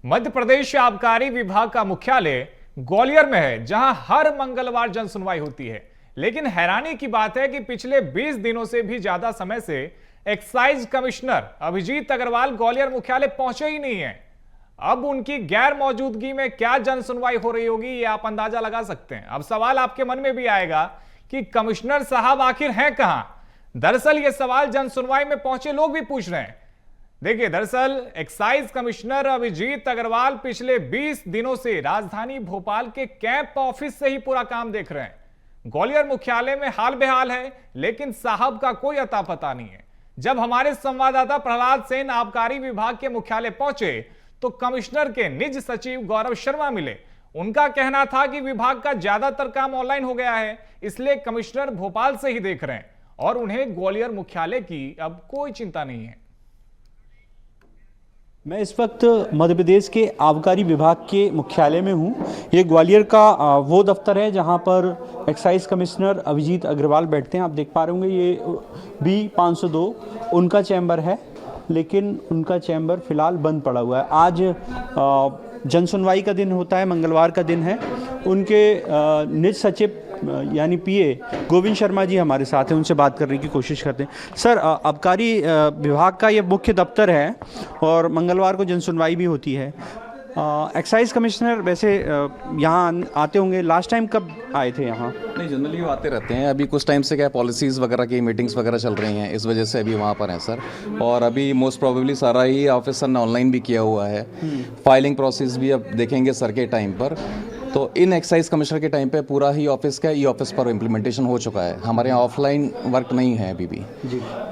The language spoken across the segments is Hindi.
मध्य प्रदेश आबकारी विभाग का मुख्यालय ग्वालियर में है, जहां हर मंगलवार जन सुनवाई होती है। लेकिन हैरानी की बात है कि पिछले 20 दिनों से भी ज्यादा समय से एक्साइज कमिश्नर अभिजीत अग्रवाल ग्वालियर मुख्यालय पहुंचे ही नहीं है। अब उनकी गैर मौजूदगी में क्या जन सुनवाई हो रही होगी, ये आप अंदाजा लगा सकते हैं। अब सवाल आपके मन में भी आएगा कि कमिश्नर साहब आखिर हैं कहां। दरअसल ये सवाल जन सुनवाई में पहुंचे लोग भी पूछ रहे हैं। देखिए, दरअसल एक्साइज कमिश्नर अभिजीत अग्रवाल पिछले 20 दिनों से राजधानी भोपाल के कैंप ऑफिस से ही पूरा काम देख रहे हैं। ग्वालियर मुख्यालय में हाल बेहाल है, लेकिन साहब का कोई अता पता नहीं है। जब हमारे संवाददाता प्रहलाद सेन आबकारी विभाग के मुख्यालय पहुंचे तो कमिश्नर के निज सचिव गौरव शर्मा मिले। उनका कहना था कि विभाग का ज्यादातर काम ऑनलाइन हो गया है, इसलिए कमिश्नर भोपाल से ही देख रहे हैं और उन्हें ग्वालियर मुख्यालय की अब कोई चिंता नहीं है। मैं इस वक्त मध्य प्रदेश के आबकारी विभाग के मुख्यालय में हूँ। ये ग्वालियर का वो दफ्तर है जहाँ पर एक्साइज कमिश्नर अभिजीत अग्रवाल बैठते हैं। आप देख पा रहे होंगे ये B502 उनका चैम्बर है, लेकिन उनका चैम्बर फिलहाल बंद पड़ा हुआ है। आज जन सुनवाई का दिन होता है, मंगलवार का दिन है। उनके निज सचिव यानी PA गोविंद शर्मा जी हमारे साथ हैं, उनसे बात करने की कोशिश करते हैं। सर, आबकारी विभाग का ये मुख्य दफ्तर है और मंगलवार को जन सुनवाई भी होती है। एक्साइज कमिश्नर वैसे यहाँ आते होंगे, लास्ट टाइम कब आए थे यहाँ? नहीं, जनरली वो आते रहते हैं। अभी कुछ टाइम से क्या पॉलिसीज़ वगैरह की मीटिंग्स वगैरह चल रही हैं, इस वजह से अभी वहाँ पर हैं सर। और अभी मोस्ट प्रोबेबली सारा ही ऑफिसर ने ऑनलाइन भी किया हुआ है। फाइलिंग प्रोसेस भी अब देखेंगे सर के टाइम पर। तो इन एक्साइज कमिश्नर के टाइम पे पूरा ही ऑफिस का ई ऑफिस पर इम्प्लीमेंटेशन हो चुका है। हमारे यहाँ ऑफलाइन वर्क नहीं है अभी भी।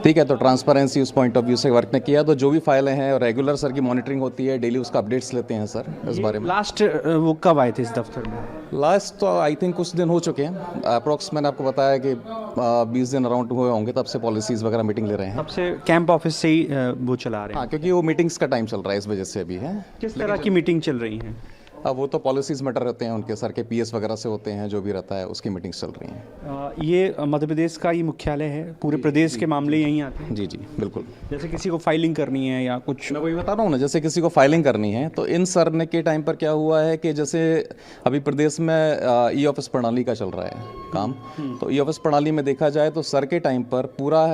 ठीक है, तो ट्रांसपेरेंसी उस पॉइंट ऑफ व्यू से वर्क ने किया। तो जो भी फाइलें हैं और रेगुलर सर की मॉनिटरिंग होती है, डेली उसका अपडेट्स लेते हैं सर इस बारे में। लास्ट वो कब आए थे इस दफ्तर में? लास्ट तो आई थिंक कुछ दिन हो चुके हैं। अप्रॉक्स मैंने आपको बताया कि 20 दिन अराउंड हुए होंगे, तब से पॉलिसीज़ वगैरह मीटिंग ले रहे हैं। तब से कैंप ऑफिस से ही वो चला रहे हैं? हाँ, क्योंकि वो मीटिंग्स का टाइम चल रहा है, इस वजह से अभी है। किस तरह की मीटिंग चल रही हैं? अब वो तो पॉलिसीज़ मैटर रहते हैं उनके, सर के PS वगैरह से होते हैं, जो भी रहता है उसकी मीटिंग्स चल रही हैं। ये मध्य प्रदेश का ही मुख्यालय है, पूरे प्रदेश के मामले यहीं आते हैं? जी जी बिल्कुल। जैसे किसी को फाइलिंग करनी है या कुछ? मैं वही बता रहा हूँ ना, जैसे किसी को फाइलिंग करनी है तो इन सर ने के टाइम पर क्या हुआ है कि जैसे अभी प्रदेश में ई ऑफिस प्रणाली का चल रहा है काम। तो ई ऑफिस प्रणाली में देखा जाए तो सर के टाइम पर पूरा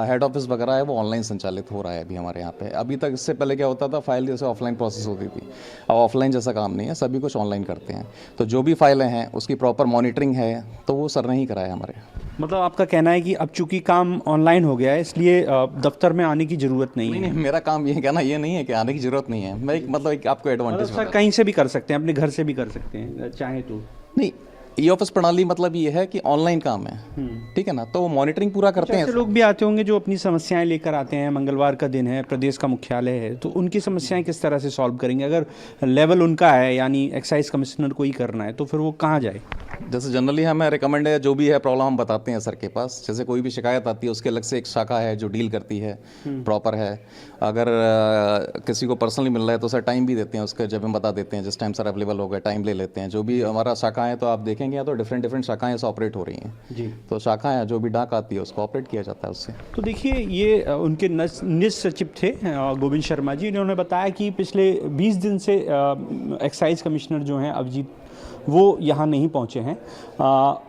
हेड ऑफिस वगैरह है वो ऑनलाइन संचालित हो रहा है अभी हमारे यहाँ पे। अभी तक इससे पहले क्या होता था, फाइल जैसे ऑफलाइन प्रोसेस होती थी। अब ऑफलाइन जैसा काम नहीं है, सभी कुछ ऑनलाइन करते हैं। तो जो भी फाइलें हैं उसकी प्रॉपर मॉनिटरिंग है, तो वो सर ने ही कराया हमारे। मतलब आपका कहना है कि अब चूंकि काम ऑनलाइन हो गया है, इसलिए दफ्तर में आने की जरूरत नहीं है? नहीं, मेरा काम ये कहना ये नहीं है कि आने की जरूरत नहीं है। मैं एक आपको एडवांटेज सर कहीं से भी कर सकते हैं, अपने घर से भी कर सकते हैं चाहे तो? नहीं, ई ऑफिस प्रणाली मतलब ये है कि ऑनलाइन काम है, ठीक है ना, तो वो मॉनिटरिंग पूरा करते हैं। ऐसे लोग भी आते होंगे जो अपनी समस्याएं लेकर आते हैं, मंगलवार का दिन है, प्रदेश का मुख्यालय है, तो उनकी समस्याएं किस तरह से सॉल्व करेंगे? अगर लेवल उनका है यानी एक्साइज कमिश्नर को ही करना है, तो फिर वो कहाँ जाए? जैसे जनरली हमें रिकमेंड है, जो भी है प्रॉब्लम हम बताते हैं सर के पास। जैसे कोई भी शिकायत आती है उसके अलग से एक शाखा है जो डील करती है, प्रॉपर है। अगर किसी को पर्सनली मिल रहा है तो सर टाइम भी देते हैं उसके, जब हम बता देते हैं जिस टाइम सर अवेलेबल हो गए टाइम ले लेते हैं। जो भी हमारा शाखा है, तो आप देखेंगे तो डिफरेंट शाखाएं ऑपरेट हो रही हैं जी। तो शाखाएं जो भी डाक आती है उसको ऑपरेट किया जाता है उससे। तो देखिए, ये उनके निज सचिव थे गोविंद शर्मा जी, इन्होंने बताया कि पिछले 20 दिन से एक्साइज कमिश्नर जो हैं अभिजीत, वो यहाँ नहीं पहुँचे हैं।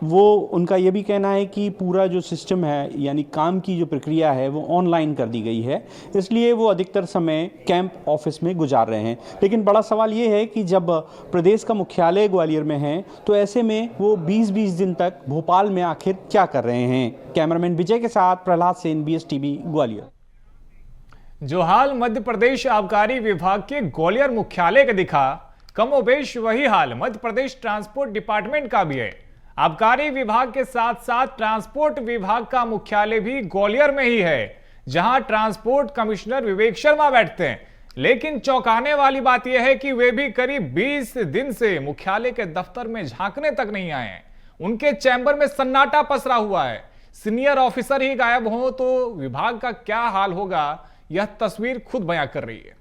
वो उनका ये भी कहना है कि पूरा जो सिस्टम है यानी काम की जो प्रक्रिया है वो ऑनलाइन कर दी गई है, इसलिए वो अधिकतर समय कैंप ऑफिस में गुजार रहे हैं। लेकिन बड़ा सवाल ये है कि जब प्रदेश का मुख्यालय ग्वालियर में है, तो ऐसे में वो 20-20 दिन तक भोपाल में आखिर क्या कर रहे हैं? कैमरामैन विजय के साथ प्रहलाद सेन, BSTV ग्वालियर। जो हाल मध्य प्रदेश आबकारी विभाग के ग्वालियर मुख्यालय का दिखा, कमोबेश वही हाल मध्य प्रदेश ट्रांसपोर्ट डिपार्टमेंट का भी है। आबकारी विभाग के साथ साथ ट्रांसपोर्ट विभाग का मुख्यालय भी ग्वालियर में ही है, जहां ट्रांसपोर्ट कमिश्नर विवेक शर्मा बैठते हैं। लेकिन चौंकाने वाली बात यह है कि वे भी करीब 20 दिन से मुख्यालय के दफ्तर में झांकने तक नहीं आए हैं। उनके चैम्बर में सन्नाटा पसरा हुआ है। सीनियर ऑफिसर ही गायब हो तो विभाग का क्या हाल होगा, यह तस्वीर खुद बयां कर रही है।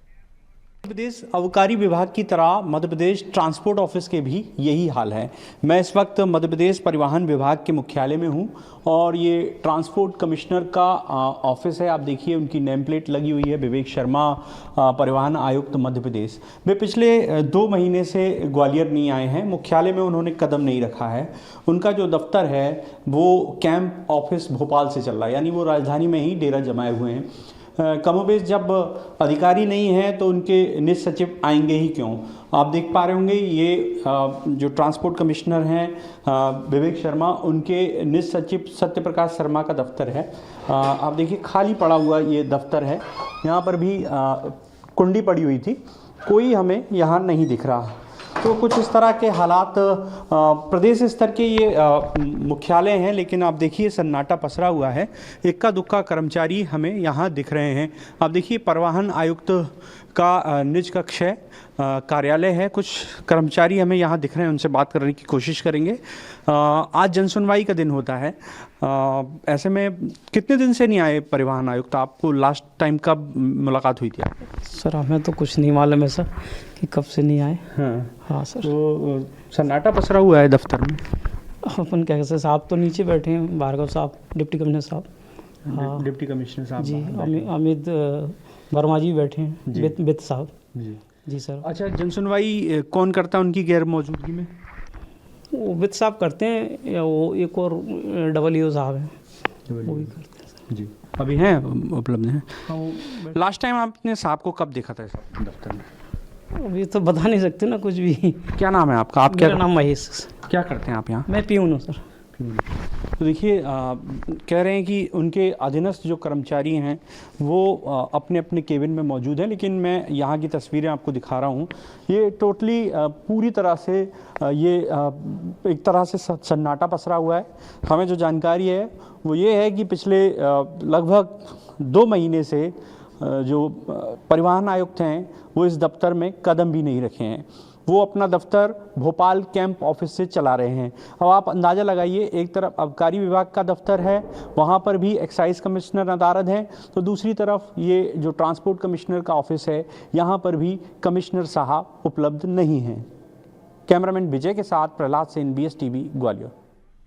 मध्य प्रदेश आबकारी विभाग की तरह मध्य प्रदेश ट्रांसपोर्ट ऑफिस के भी यही हाल है। मैं इस वक्त मध्य प्रदेश परिवहन विभाग के मुख्यालय में हूं और ये ट्रांसपोर्ट कमिश्नर का ऑफिस है। आप देखिए उनकी नेम प्लेट लगी हुई है, विवेक शर्मा परिवहन आयुक्त मध्य प्रदेश। वे पिछले 2 महीने से ग्वालियर नहीं आए हैं, मुख्यालय में उन्होंने कदम नहीं रखा है। उनका जो दफ्तर है वो कैंप ऑफिस भोपाल से चल रहा है, यानी वो राजधानी में ही डेरा जमाए हुए हैं। कमोबेश जब अधिकारी नहीं हैं तो उनके निज सचिव आएंगे ही क्यों। आप देख पा रहे होंगे ये जो ट्रांसपोर्ट कमिश्नर हैं विवेक शर्मा, उनके निज सचिव सत्य प्रकाश शर्मा का दफ्तर है। आप देखिए खाली पड़ा हुआ ये दफ्तर है, यहाँ पर भी कुंडी पड़ी हुई थी, कोई हमें यहाँ नहीं दिख रहा। तो कुछ इस तरह के हालात प्रदेश स्तर के ये मुख्यालय हैं, लेकिन आप देखिए सन्नाटा पसरा हुआ है। इक्का दुक्का कर्मचारी हमें यहाँ दिख रहे हैं। आप देखिए परिवहन आयुक्त का निज कक्ष है, कार्यालय है, कुछ कर्मचारी हमें यहाँ दिख रहे हैं, उनसे बात करने की कोशिश करेंगे। आज जनसुनवाई का दिन होता है, ऐसे में कितने दिन से नहीं आए परिवहन आयुक्त? आपको लास्ट टाइम कब मुलाकात हुई थी आपको? सर हमें तो कुछ नहीं मालूम है सर कि कब से नहीं आए। हाँ सर। तो सन्नाटा पसरा हुआ है दफ्तर में। अपन क्या कहते हैं, साहब तो नीचे बैठे हैं, भार्गव साहब, डिप्टी कमिश्नर साहब। हाँ डिप्टी कमिश्नर साहब जी, अमित वर्मा जी बैठे हैं, वित्त साहब जी सर। अच्छा, जनसुनवाई कौन करता है उनकी गैर मौजूदगी में? वो वित्त साहब करते हैं, या वो एक और डबल साहब हैं, वो भी करते हैं सर। जी, अभी हैं उपलब्ध हैं। लास्ट टाइम आपने साहब को कब देखा था दफ्तर में? अभी तो बता नहीं सकते ना कुछ भी। क्या नाम है आपका? आप मेरा नाम महेश। क्या करते हैं आप यहाँ? मैं पियून हूँ सर। तो देखिए कह रहे हैं कि उनके अधीनस्थ जो कर्मचारी हैं वो अपने अपने केबिन में मौजूद हैं, लेकिन मैं यहाँ की तस्वीरें आपको दिखा रहा हूँ। ये टोटली पूरी तरह से ये एक तरह से सन्नाटा पसरा हुआ है। हमें जो जानकारी है वो ये है कि पिछले लगभग 2 महीने से जो परिवहन आयुक्त हैं वो इस दफ्तर में कदम भी नहीं रखे हैं। वो अपना दफ्तर भोपाल कैंप ऑफिस से चला रहे हैं। अब आप अंदाज़ा लगाइए, एक तरफ आबकारी विभाग का दफ्तर है, वहाँ पर भी एक्साइज कमिश्नर नदारद हैं, तो दूसरी तरफ ये जो ट्रांसपोर्ट कमिश्नर का ऑफिस है यहाँ पर भी कमिश्नर साहब उपलब्ध नहीं हैं। कैमरामैन विजय के साथ प्रहलाद सेन, BS TV ग्वालियर।